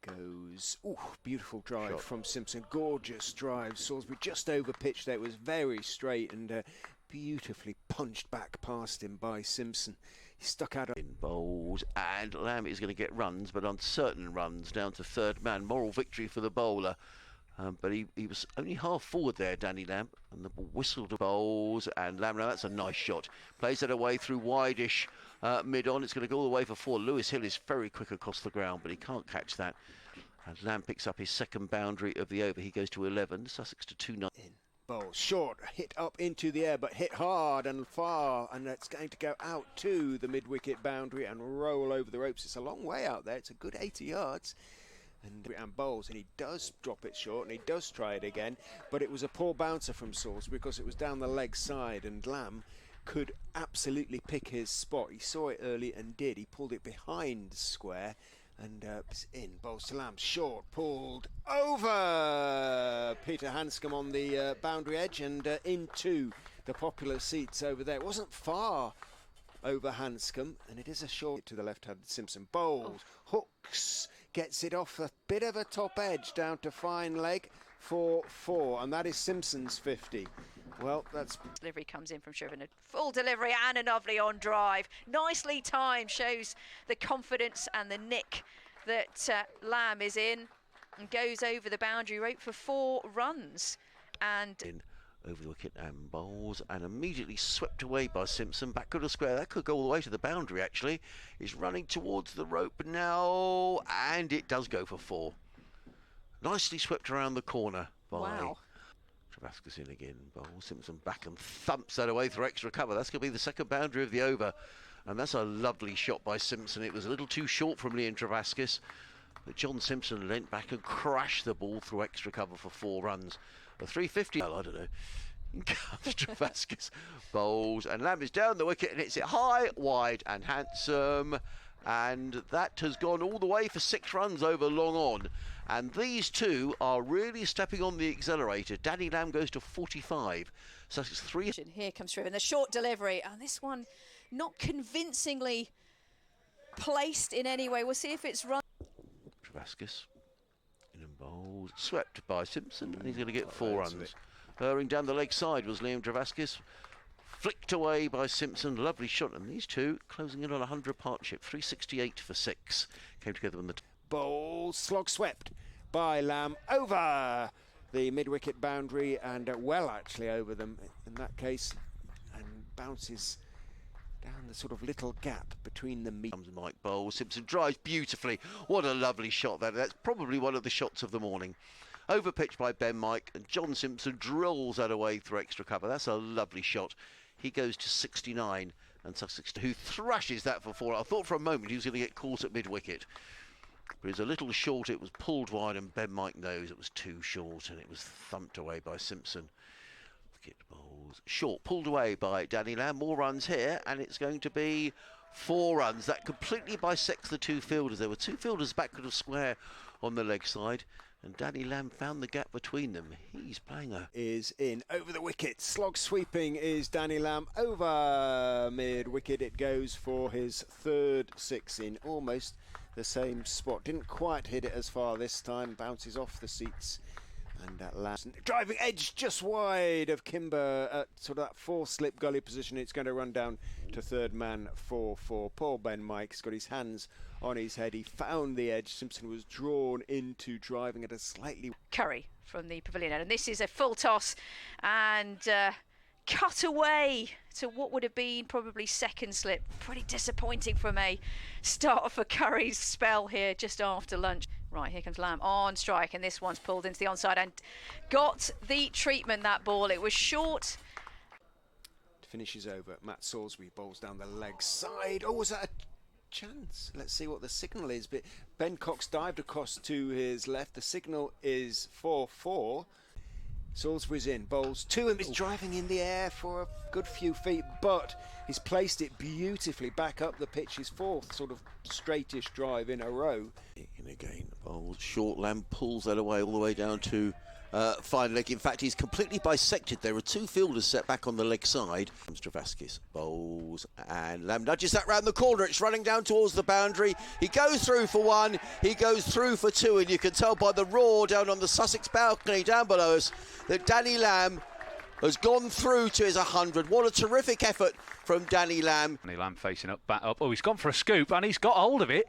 goes. Ooh, beautiful drive Shot from Simpson. Gorgeous drive. Salisbury just over pitch there. It was very straight and beautifully punched back past him by Simpson. He stuck out in bowls, and Lamb is going to get runs, but uncertain runs down to third man. Moral victory for the bowler. But he was only half forward there, Danny Lamb, and the ball whistled to bowls, and Lamb, now that's a nice shot. Plays it away through wide-ish mid-on. It's going to go all the way for four. Lewis Hill is very quick across the ground, but he can't catch that. And Lamb picks up his second boundary of the over. He goes to 11. Sussex to 2-9. Bowl short, hit up into the air, but hit hard and far, and it's going to go out to the mid-wicket boundary and roll over the ropes. It's a long way out there. It's a good 80 yards. And bowls, and he does drop it short, and he does try it again, but it was a poor bouncer from Salisbury because it was down the leg side, and Lamb could absolutely pick his spot. He saw it early and did. He pulled it behind square, and it's in. Bowls to Lamb, short, pulled over Peter Hanscom on the boundary edge and into the popular seats over there. It wasn't far over Hanscom, and it is a short to the left-handed Simpson. Bowls, hooks, gets it off a bit of a top edge down to fine leg for 4, and that is Simpson's 50. Well, that's... Delivery comes in from Shriven, a full delivery and a lovely on drive. Nicely timed, shows the confidence and the nick that Lamb is in, and goes over the boundary rope for 4 runs. And... over the wicket and bowls, and immediately swept away by Simpson. Back to the square. That could go all the way to the boundary, actually. He's running towards the rope now, and it does go for 4. Nicely swept around the corner by Travascus in again. Bowl, Simpson back and thumps that away through extra cover. That's going to be the second boundary of the over, and that's a lovely shot by Simpson. It was a little too short from Liam Travascus, but John Simpson leant back and crashed the ball through extra cover for 4 runs. A 350, well, I don't know. In comes Travascus, bowls, and Lamb is down the wicket and hits it high, wide and handsome. And that has gone all the way for 6 runs over long on. And these two are really stepping on the accelerator. Danny Lamb goes to 45. Sussex 3. Here comes through, and the short delivery, and this one not convincingly placed in any way. We'll see if it's run. Travascus in and bowls, swept by Simpson, and he's going to get 4 runs. Hurring down the leg side was Liam Travascus, flicked away by Simpson. Lovely shot, and these two closing in on a 100 partnership. 368 for 6 came together in the bowl, slog swept by Lamb over the mid-wicket boundary, and well actually over them in that case, and bounces down the sort of little gap between the meat. Comes Mike Bowles. Simpson drives beautifully. What a lovely shot there. That's probably one of the shots of the morning. Over pitch by Ben Mike, and John Simpson drills that away through extra cover. That's a lovely shot. He goes to 69, and Sussex, who thrashes that for 4. I thought for a moment he was going to get caught at mid-wicket, but it was a little short. It was pulled wide, and Ben Mike knows it was too short, and it was thumped away by Simpson. Balls short, pulled away by Danny Lamb. More runs here, and it's going to be 4 runs. That completely bisects the 2 fielders. There were 2 fielders back of square on the leg side, and Danny Lamb found the gap between them. He's playing is in over the wicket. Slog sweeping is Danny Lamb over mid wicket. It goes for his 3rd 6 in almost the same spot. Didn't quite hit it as far this time. Bounces off the seats. And that last driving edge just wide of Kimber at sort of that 4-slip gully position. It's going to run down to third man for 4. Poor Ben Mike's got his hands on his head. He found the edge. Simpson was drawn into driving at a slightly... Curry from the pavilion end. And this is a full toss and cut away to what would have been probably second slip. Pretty disappointing from a start for Curry's spell here just after lunch. Right, here comes Lamb on strike, and this one's pulled into the onside and got the treatment, that ball. It was short. Finishes over. Matt Salisbury bowls down the leg side. Oh, was that a chance? Let's see what the signal is. But Ben Cox dived across to his left. The signal is 4-4. Salisbury's in, bowls 2 and is driving in the air for a good few feet, but he's placed it beautifully back up the pitch. His 4th sort of straightish drive in a row. In again, bowls short. Lamb pulls that away all the way down to fine leg. In fact, he's completely bisected. There are two fielders set back on the leg side. Travaskis bowls and Lamb nudges that round the corner. It's running down towards the boundary. He goes through for one. He goes through for two. And you can tell by the roar down on the Sussex balcony down below us that Danny Lamb has gone through to his 100. What a terrific effort from Danny Lamb. Danny Lamb facing up, back up. Oh, he's gone for a scoop and he's got hold of it.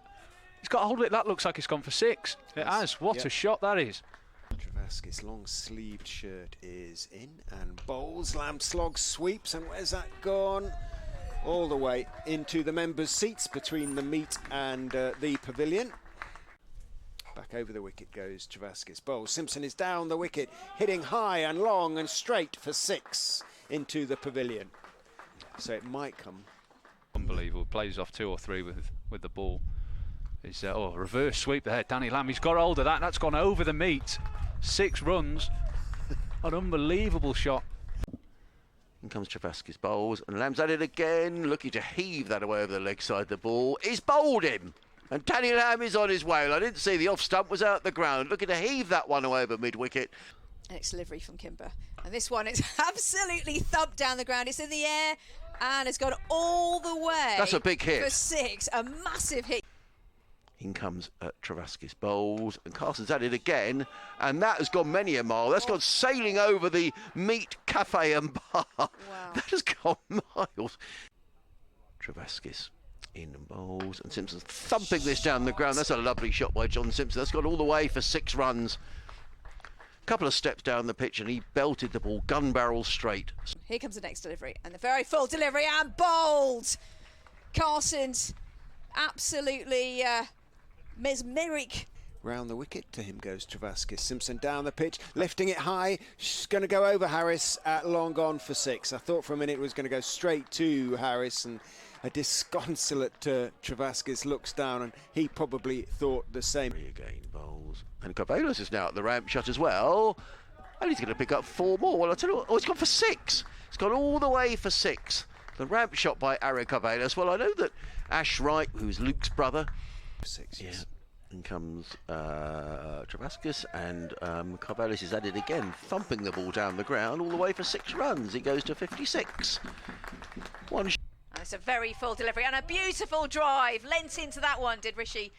He's got hold of it. That looks like it's gone for six. It has. What a shot that is. Travaskis' long-sleeved shirt is in and bowls. Lamb slog sweeps, and where's that gone? All the way into the members' seats between the meet and the pavilion. Back over the wicket goes Travaskis. Bowls. Simpson is down the wicket, hitting high and long and straight for six into the pavilion. So it might come. Unbelievable. Plays off two or three with the ball. It's reverse sweep there. Danny Lamb, he's got hold of that. That's gone over the meat. 6 runs. An unbelievable shot. In comes Travaskis bowls, and Lamb's at it again, looking to heave that away over the leg side of the ball. He's bowled him, and Danny Lamb is on his way. I didn't see the off stump was out the ground, looking to heave that one away over mid-wicket. Next delivery from Kimber. And this one is absolutely thumped down the ground. It's in the air and it's gone all the way. That's a big hit. For 6. A massive hit. In comes Travaskis bowls, and Carson's at it again, and that has gone many a mile. That's gone sailing over the meat cafe and bar. Wow. That has gone miles. Travaskis in and bowls, and Simpson's thumping this down the ground. That's a lovely shot by John Simpson. That's gone all the way for 6 runs. Couple of steps down the pitch, and he belted the ball gun barrel straight. Here comes the next delivery, and the very full delivery, and bowled. Carson's absolutely mesmeric. Round the wicket to him goes Travaskis. Simpson down the pitch, lifting it high. She's going to go over Harris at long on for 6. I thought for a minute it was going to go straight to Harris, and a disconsolate Travaskis looks down, and he probably thought the same. Again bowls, and Carvalhos is now at the ramp shot as well, and he's going to pick up 4 more. Well, I tell you what, he's gone for 6. It's gone all the way for 6. The ramp shot by Ari Carvalhos. Well, I know that Ash Wright, who's Luke's brother, 6, yes. In comes Travaskis, and Carvalhos is at it again, thumping the ball down the ground all the way for 6 runs. He goes to 56. And it's a very full delivery and a beautiful drive. Lent into that one, did Rishi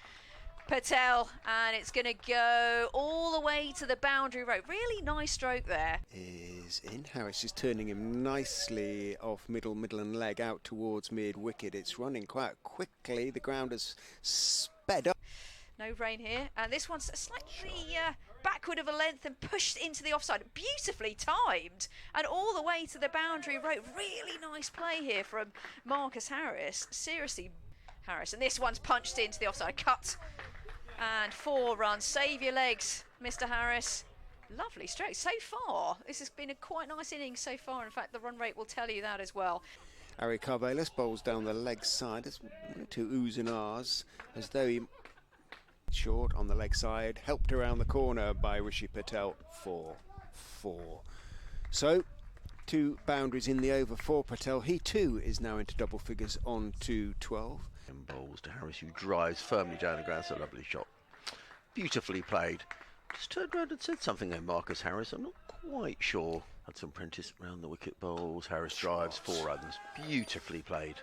Patel, and it's going to go all the way to the boundary rope. Really nice stroke there. Is in. Harris is turning him nicely off middle and leg out towards mid-wicket. It's running quite quickly. The ground has sped up. No rain here, and this one's slightly backward of a length and pushed into the offside. Beautifully timed, and all the way to the boundary rope. Really nice play here from Marcus Harris. Seriously, Harris. And this one's punched into the offside. Cut. And 4 runs. Save your legs, Mr. Harris. Lovely stroke so far. This has been a quite nice innings so far. In fact, the run rate will tell you that as well. Ari Carvalhos bowls down the leg side. There's 2 oohs and ahs, as though he short on the leg side, helped around the corner by Rishi Patel. 4. So 2 boundaries in the over for Patel. He too is now into double figures on to 12. And bowls to Harris, who drives firmly down the ground. It's a lovely shot. Beautifully played. Just turned around and said something there, Marcus Harris. I'm not quite sure. Hudson Prentice round the wicket bowls. Harris drives 4 runs. Beautifully played.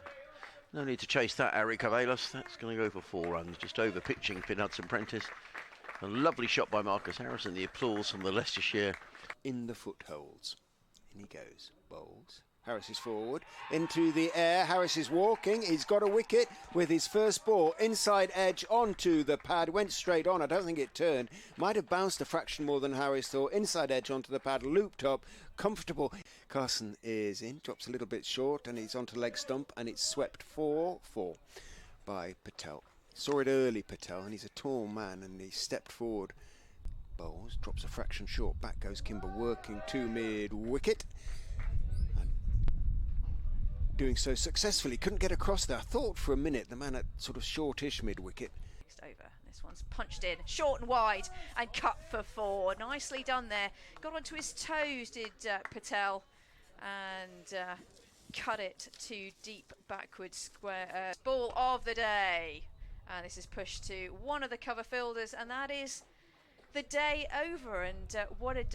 No need to chase that, Ari Carvalhos. That's going to go for 4 runs. Just over pitching Finn Hudson Prentice. A lovely shot by Marcus Harris, and the applause from the Leicestershire. In the footholds. In he goes. Bowls. Harris is forward. Into the air. Harris is walking. He's got a wicket with his first ball. Inside edge onto the pad. Went straight on. I don't think it turned. Might have bounced a fraction more than Harris thought. Inside edge onto the pad. Looped up. Comfortable. Carson is in. Drops a little bit short, and he's onto leg stump, and it's swept 4 by Patel. Saw it early, Patel, and he's a tall man, and he stepped forward. Bowls. Drops a fraction short. Back goes Kimber, working to mid-wicket. Doing so successfully. Couldn't get across there. I thought for a minute the man at sort of shortish mid-wicket. Next over. This one's punched in, short and wide, and cut for 4. Nicely done there. Got onto his toes, did Patel, and cut it to deep backward square. Ball of the day. And this is pushed to one of the cover fielders, and that is the day over. And what a day.